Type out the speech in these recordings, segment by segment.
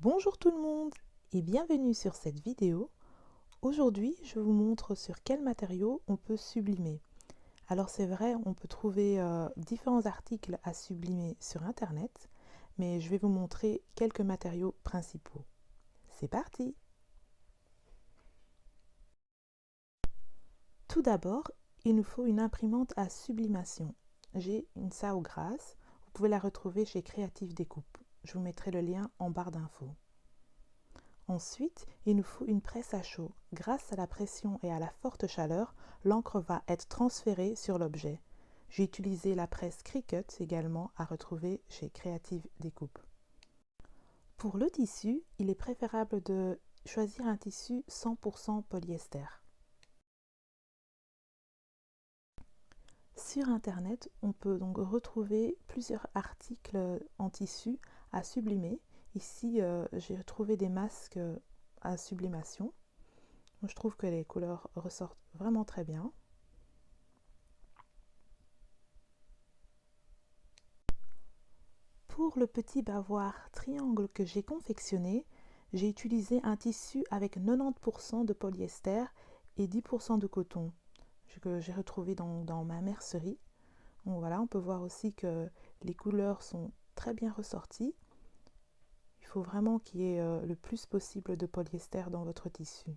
Bonjour tout le monde et bienvenue sur cette vidéo. Aujourd'hui, je vous montre sur quels matériaux on peut sublimer. Alors c'est vrai, on peut trouver différents articles à sublimer sur internet, mais je vais vous montrer quelques matériaux principaux. C'est parti! Tout d'abord, il nous faut une imprimante à sublimation. J'ai une Sao Grasse, vous pouvez la retrouver chez Creative Découpe. Je vous mettrai le lien en barre d'infos. Ensuite, il nous faut une presse à chaud. Grâce à la pression et à la forte chaleur, l'encre va être transférée sur l'objet. J'ai utilisé la presse Cricut également à retrouver chez Creative Découpe. Pour le tissu, il est préférable de choisir un tissu 100% polyester. Sur internet, on peut donc retrouver plusieurs articles en tissu à sublimer. Ici, j'ai trouvé des masques à sublimation. Je trouve que les couleurs ressortent vraiment très bien. Pour le petit bavoir triangle que j'ai confectionné, j'ai utilisé un tissu avec 90% de polyester et 10% de coton que j'ai retrouvé dans ma mercerie. Donc voilà, on peut voir aussi que les couleurs sont très bien ressorties. Il faut vraiment qu'il y ait le plus possible de polyester dans votre tissu.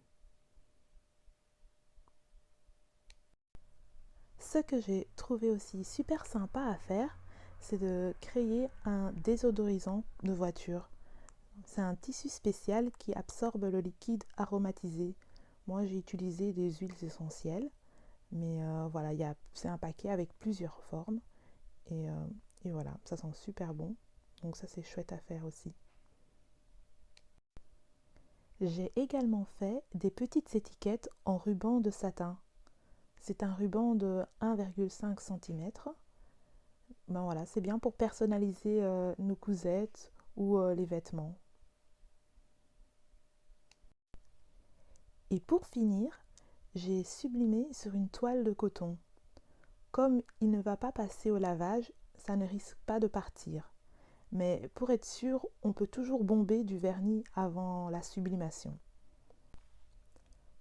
Ce que j'ai trouvé aussi super sympa à faire, c'est de créer un désodorisant de voiture. C'est un tissu spécial qui absorbe le liquide aromatisé. Moi, j'ai utilisé des huiles essentielles, mais voilà, c'est un paquet avec plusieurs formes. Et, euh, et voilà, ça sent super bon. Donc ça, c'est chouette à faire aussi. J'ai également fait des petites étiquettes en ruban de satin. C'est un ruban de 1,5 cm. Ben voilà, c'est bien pour personnaliser nos cousettes ou les vêtements. Et pour finir, j'ai sublimé sur une toile de coton. Comme il ne va pas passer au lavage, ça ne risque pas de partir. Mais pour être sûr, on peut toujours bomber du vernis avant la sublimation.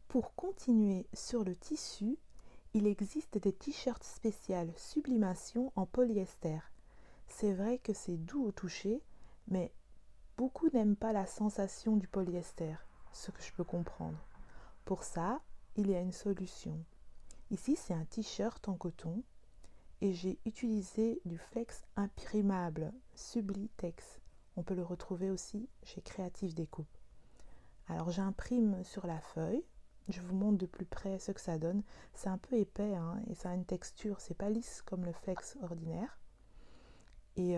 Pour continuer sur le tissu, il existe des t-shirts spéciales sublimation en polyester. C'est vrai que c'est doux au toucher, mais beaucoup n'aiment pas la sensation du polyester, ce que je peux comprendre. Pour ça, il y a une solution. Ici, c'est un t-shirt en coton et j'ai utilisé du flex imprimable Sublitex. On peut le retrouver aussi chez Creative Découpe. Alors j'imprime sur la feuille, je vous montre de plus près ce que ça donne. C'est un peu épais hein, et ça a une texture, c'est pas lisse comme le flex ordinaire. Et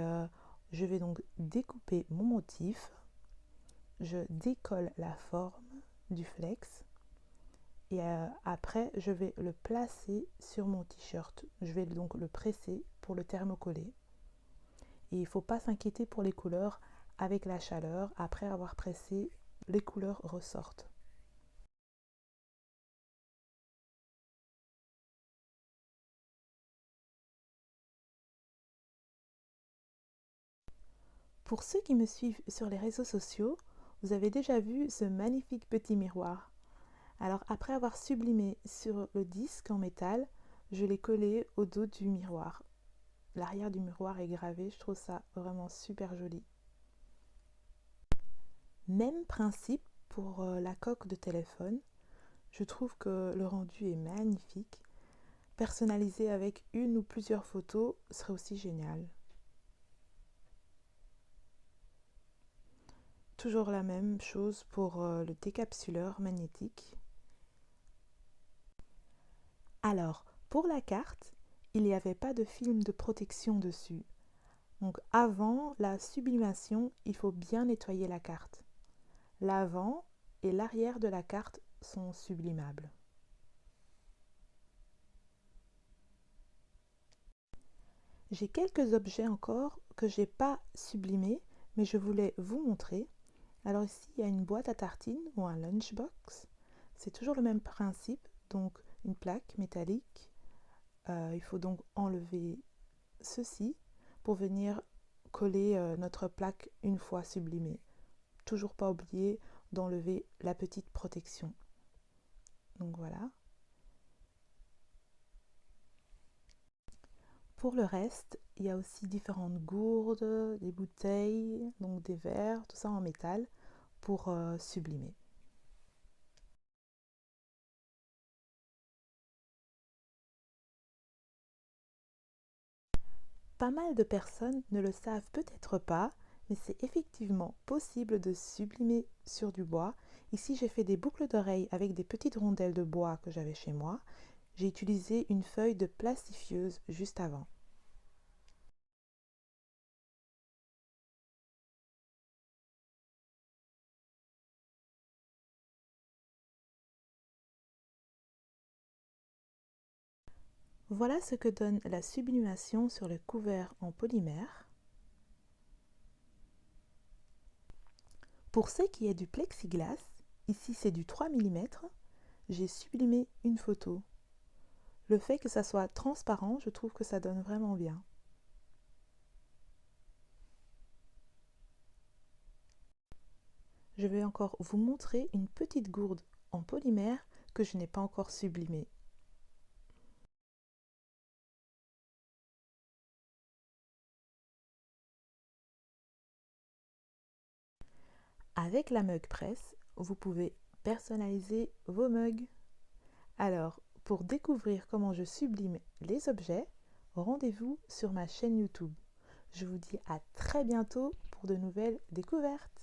je vais donc découper mon motif. Je décolle la forme du flex et après je vais le placer sur mon t-shirt. Je vais donc le presser pour le thermocoller. Et il ne faut pas s'inquiéter pour les couleurs. Avec la chaleur, après avoir pressé, les couleurs ressortent. Pour ceux qui me suivent sur les réseaux sociaux, vous avez déjà vu ce magnifique petit miroir. Alors après avoir sublimé sur le disque en métal, je l'ai collé au dos du miroir. L'arrière du miroir est gravé, je trouve ça vraiment super joli. Même principe pour la coque de téléphone. Je trouve que le rendu est magnifique. Personnalisé avec une ou plusieurs photos serait aussi génial. Toujours la même chose pour le décapsuleur magnétique. Alors, pour la carte, il n'y avait pas de film de protection dessus. Donc avant la sublimation, il faut bien nettoyer la carte. L'avant et l'arrière de la carte sont sublimables. J'ai quelques objets encore que je n'ai pas sublimés, mais je voulais vous montrer. Alors ici, il y a une boîte à tartines ou un lunchbox. C'est toujours le même principe, donc une plaque métallique. Il faut donc enlever ceci pour venir coller notre plaque une fois sublimée. toujours pas oublier d'enlever la petite protection. Donc voilà. Pour le reste, il y a aussi différentes gourdes, des bouteilles, donc des verres, tout ça en métal pour sublimer. Pas mal de personnes ne le savent peut-être pas, mais c'est effectivement possible de sublimer sur du bois. Ici, j'ai fait des boucles d'oreilles avec des petites rondelles de bois que j'avais chez moi. J'ai utilisé une feuille de plastifieuse juste avant. Voilà ce que donne la sublimation sur le couvert en polymère. Pour ce qui est du plexiglas, ici c'est du 3 mm, j'ai sublimé une photo. Le fait que ça soit transparent, je trouve que ça donne vraiment bien. Je vais encore vous montrer une petite gourde en polymère que je n'ai pas encore sublimée. Avec la mug press, vous pouvez personnaliser vos mugs. Alors, pour découvrir comment je sublime les objets, rendez-vous sur ma chaîne YouTube. Je vous dis à très bientôt pour de nouvelles découvertes.